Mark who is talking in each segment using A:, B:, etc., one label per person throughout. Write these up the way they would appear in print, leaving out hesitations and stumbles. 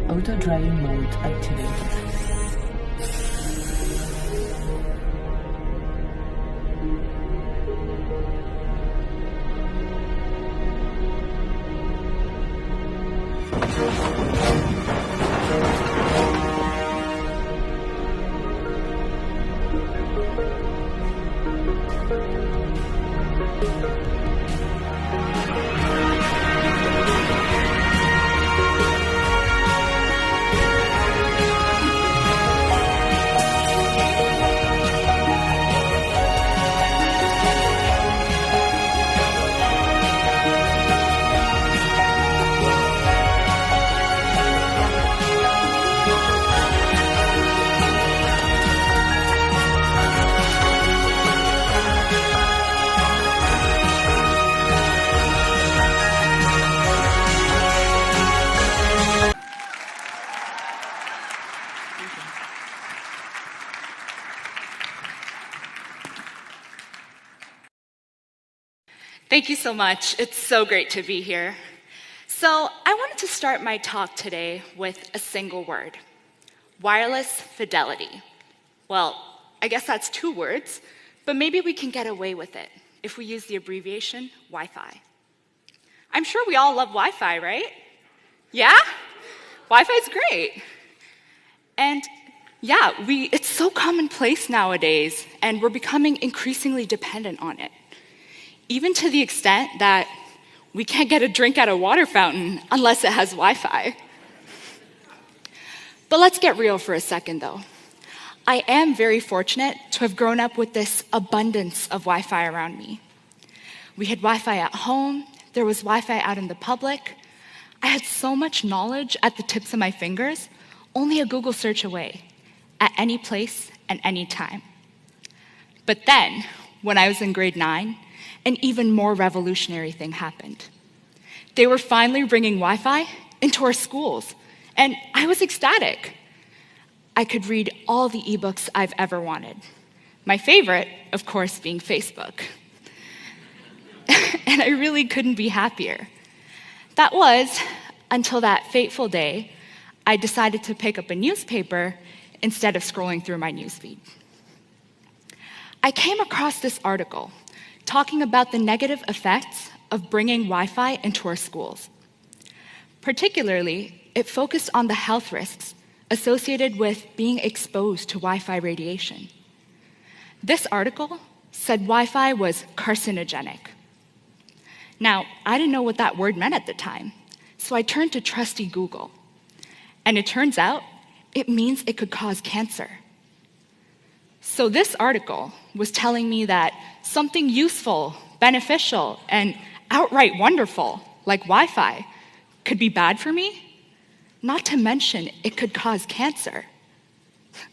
A: Auto driving mode activated.
B: Thank you so much. It's so great to be here. So, I wanted to start my talk today with a single word: wireless fidelity. Well, I guess that's 2 words, but maybe we can get away with it if we use the abbreviation Wi-Fi. I'm sure we all love Wi-Fi, right? Yeah? Wi-Fi's great. And yeah, it's so commonplace nowadays, and we're becoming increasingly dependent on it. Even to the extent that we can't get a drink at a water fountain unless it has Wi-Fi. But let's get real for a second, though. I am very fortunate to have grown up with this abundance of Wi-Fi around me. We had Wi-Fi at home, there was Wi-Fi out in the public. I had so much knowledge at the tips of my fingers, only a Google search away, at any place and any time. But then, when I was in grade 9, an even more revolutionary thing happened. They were finally bringing Wi-Fi into our schools, and I was ecstatic. I could read all the ebooks I've ever wanted. My favorite, of course, being Facebook. And I really couldn't be happier. That was until that fateful day I decided to pick up a newspaper instead of scrolling through my newsfeed. I came across this article talking about the negative effects of bringing Wi-Fi into our schools. Particularly, it focused on the health risks associated with being exposed to Wi-Fi radiation. This article said Wi-Fi was carcinogenic. Now, I didn't know what that word meant at the time, so I turned to trusty Google. And it turns out it means it could cause cancer. So this article was telling me that something useful, beneficial, and outright wonderful, like Wi-Fi, could be bad for me, not to mention it could cause cancer.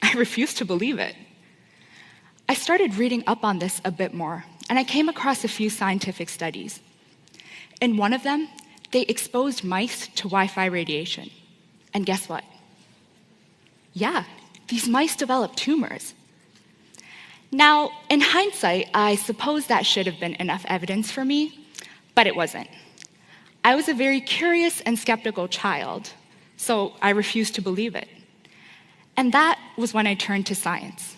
B: I refused to believe it. I started reading up on this a bit more, and I came across a few scientific studies. In one of them, they exposed mice to Wi-Fi radiation. And guess what? Yeah, these mice developed tumors. Now, in hindsight, I suppose that should have been enough evidence for me, but it wasn't. I was a very curious and skeptical child, so I refused to believe it. And that was when I turned to science.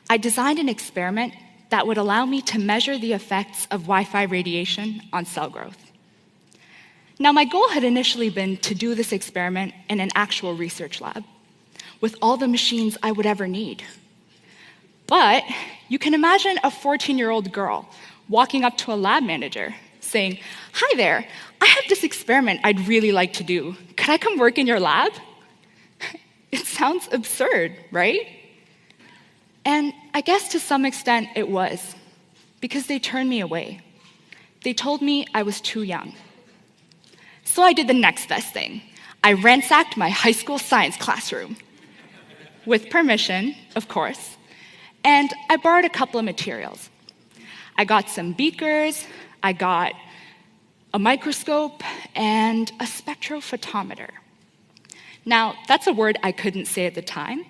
B: I designed an experiment that would allow me to measure the effects of Wi-Fi radiation on cell growth. Now, my goal had initially been to do this experiment in an actual research lab, with all the machines I would ever need. But you can imagine a 14-year-old girl walking up to a lab manager saying, "Hi there, I have this experiment I'd really like to do. Could I come work in your lab?" It sounds absurd, right? And I guess to some extent it was, because they turned me away. They told me I was too young. So I did the next best thing. I ransacked my high school science classroom, with permission, of course, and I borrowed a couple of materials. I got some beakers, I got a microscope, and a spectrophotometer. Now, that's a word I couldn't say at the time,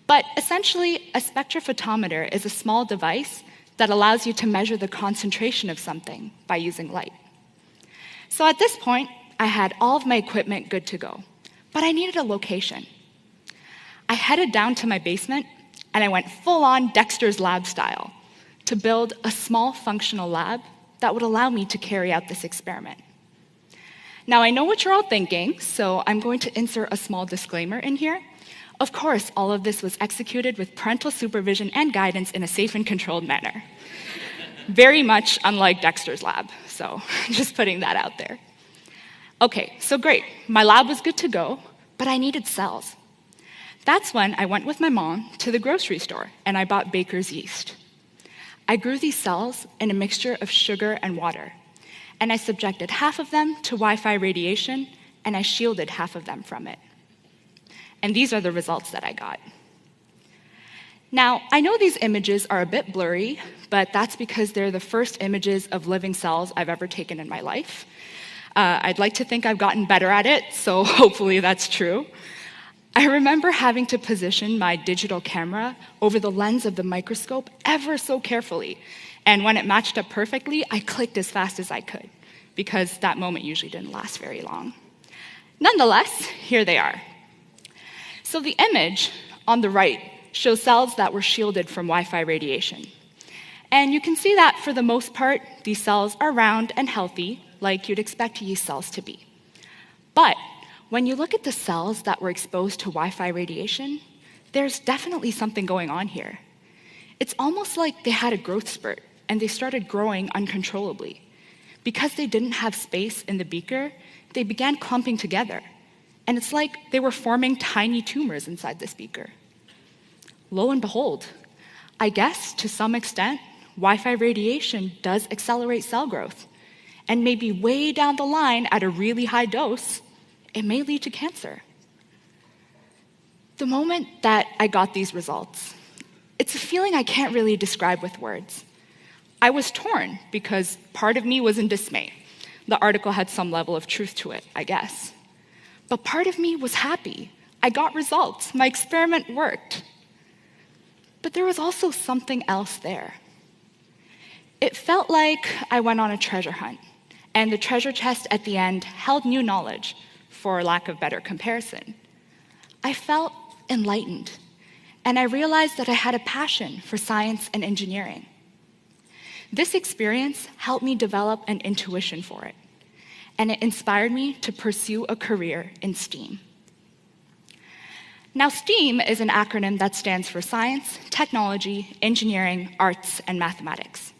B: but essentially, a spectrophotometer is a small device that allows you to measure the concentration of something by using light. So at this point, I had all of my equipment good to go, but I needed a location. I headed down to my basement, and I went full-on Dexter's Lab style to build a small functional lab that would allow me to carry out this experiment. Now, I know what you're all thinking, so I'm going to insert a small disclaimer in here. Of course, all of this was executed with parental supervision and guidance in a safe and controlled manner. Very much unlike Dexter's Lab, so just putting that out there. Okay, so great. My lab was good to go, but I needed cells. That's when I went with my mom to the grocery store and I bought baker's yeast. I grew these cells in a mixture of sugar and water, and I subjected half of them to Wi-Fi radiation, and I shielded half of them from it. And these are the results that I got. Now, I know these images are a bit blurry, but that's because they're the first images of living cells I've ever taken in my life. I'd like to think I've gotten better at it, so hopefully that's true. I remember having to position my digital camera over the lens of the microscope ever so carefully, And when it matched up perfectly, I clicked as fast as I could, because that moment usually didn't last very long. Nonetheless, here they are. So the image on the right shows cells that were shielded from Wi-Fi radiation. And you can see that for the most part, these cells are round and healthy, like you'd expect yeast cells to be. But when you look at the cells that were exposed to Wi-Fi radiation, there's definitely something going on here. It's almost like they had a growth spurt, and they started growing uncontrollably. Because they didn't have space in the beaker, they began clumping together. And it's like they were forming tiny tumors inside this beaker. Lo and behold, I guess to some extent, Wi-Fi radiation does accelerate cell growth. And maybe way down the line at a really high dose, it may lead to cancer. The moment that I got these results, it's a feeling I can't really describe with words. I was torn because part of me was in dismay. The article had some level of truth to it, I guess. But part of me was happy. I got results. My experiment worked. But there was also something else there. It felt like I went on a treasure hunt, and the treasure chest at the end held new knowledge, for lack of better comparison. I felt enlightened, and I realized that I had a passion for science and engineering. This experience helped me develop an intuition for it, and it inspired me to pursue a career in STEAM. Now, STEAM is an acronym that stands for science, technology, engineering, arts, and mathematics.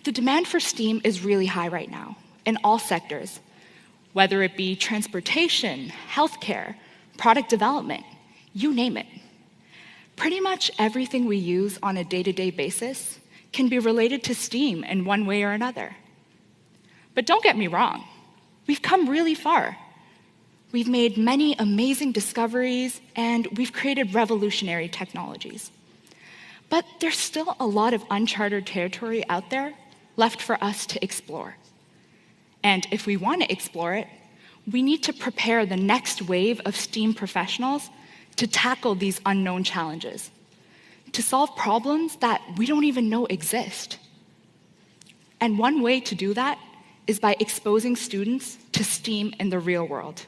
B: The demand for STEAM is really high right now, in all sectors, whether it be transportation, healthcare, product development, you name it. Pretty much everything we use on a day-to-day basis can be related to STEAM in one way or another. But don't get me wrong, we've come really far. We've made many amazing discoveries, and we've created revolutionary technologies. But there's still a lot of uncharted territory out there left for us to explore. And if we want to explore it, we need to prepare the next wave of STEAM professionals to tackle these unknown challenges, to solve problems that we don't even know exist. And one way to do that is by exposing students to STEAM in the real world.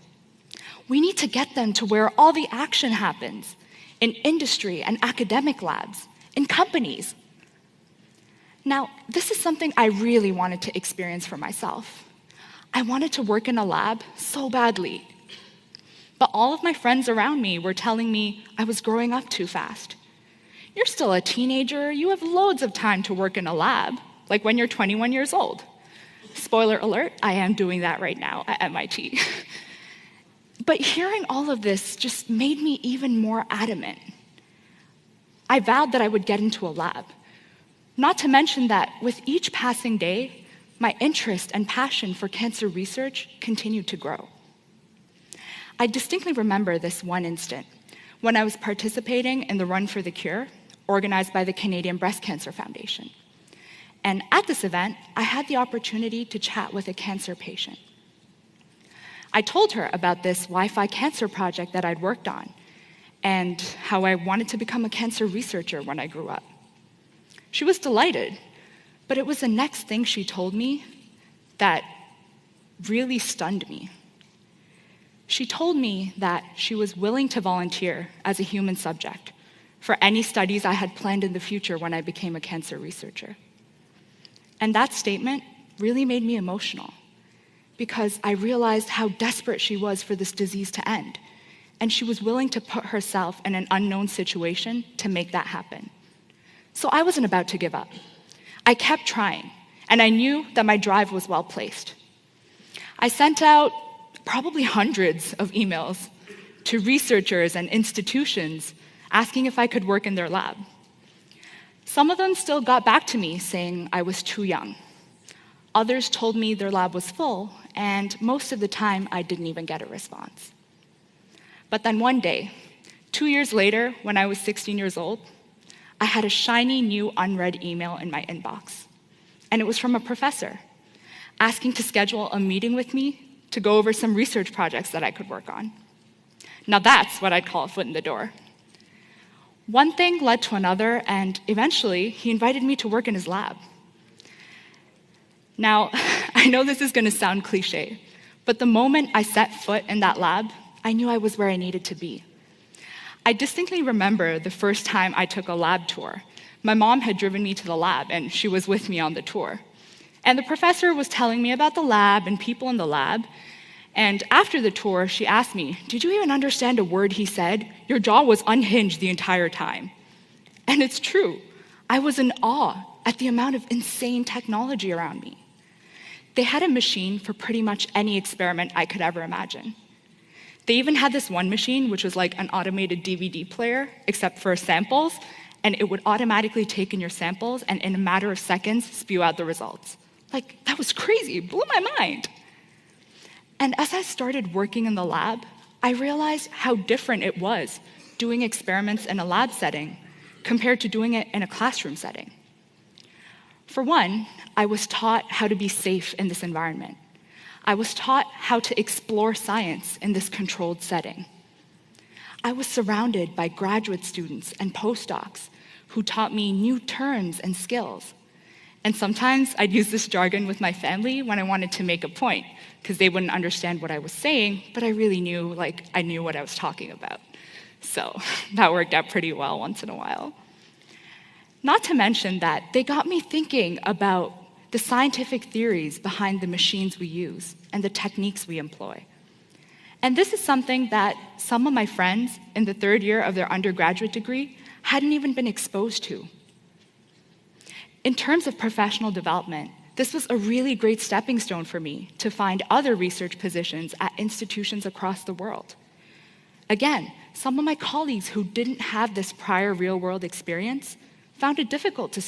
B: We need to get them to where all the action happens, in industry and academic labs, in companies. Now, this is something I really wanted to experience for myself. I wanted to work in a lab so badly. But all of my friends around me were telling me I was growing up too fast. You're still a teenager, you have loads of time to work in a lab, like when you're 21 years old. Spoiler alert, I am doing that right now at MIT. But hearing all of this just made me even more adamant. I vowed that I would get into a lab. Not to mention that with each passing day, my interest and passion for cancer research continued to grow. I distinctly remember this one instant when I was participating in the Run for the Cure, organized by the Canadian Breast Cancer Foundation. And at this event, I had the opportunity to chat with a cancer patient. I told her about this Wi-Fi cancer project that I'd worked on and how I wanted to become a cancer researcher when I grew up. She was delighted, but it was the next thing she told me that really stunned me. She told me that she was willing to volunteer as a human subject for any studies I had planned in the future when I became a cancer researcher. And that statement really made me emotional because I realized how desperate she was for this disease to end, and she was willing to put herself in an unknown situation to make that happen. So I wasn't about to give up. I kept trying, and I knew that my drive was well placed. I sent out probably hundreds of emails to researchers and institutions asking if I could work in their lab. Some of them still got back to me saying I was too young. Others told me their lab was full, and most of the time I didn't even get a response. But then one day, 2 years later, when I was 16 years old, I had a shiny new unread email in my inbox. And it was from a professor asking to schedule a meeting with me to go over some research projects that I could work on. Now that's what I'd call a foot in the door. One thing led to another, and eventually he invited me to work in his lab, Now, I know this is going to sound cliche, but the moment I set foot in that lab, I knew I was where I needed to be. I distinctly remember the first time I took a lab tour. My mom had driven me to the lab, and she was with me on the tour. And the professor was telling me about the lab and people in the lab. And after the tour, she asked me, "Did you even understand a word he said? Your jaw was unhinged the entire time." And it's true. I was in awe at the amount of insane technology around me. They had a machine for pretty much any experiment I could ever imagine. They even had this one machine, which was like an automated DVD player, except for samples, and it would automatically take in your samples and in a matter of seconds spew out the results. Like, that was crazy, it blew my mind. And as I started working in the lab, I realized how different it was doing experiments in a lab setting compared to doing it in a classroom setting. For one, I was taught how to be safe in this environment. I was taught how to explore science in this controlled setting. I was surrounded by graduate students and postdocs who taught me new terms and skills. And sometimes I'd use this jargon with my family when I wanted to make a point, because they wouldn't understand what I was saying, but I really knew, I knew what I was talking about. So that worked out pretty well once in a while. Not to mention that they got me thinking about the scientific theories behind the machines we use and the techniques we employ. And this is something that some of my friends in the third year of their undergraduate degree hadn't even been exposed to. In terms of professional development, this was a really great stepping stone for me to find other research positions at institutions across the world. Again, some of my colleagues who didn't have this prior real-world experience found it difficult to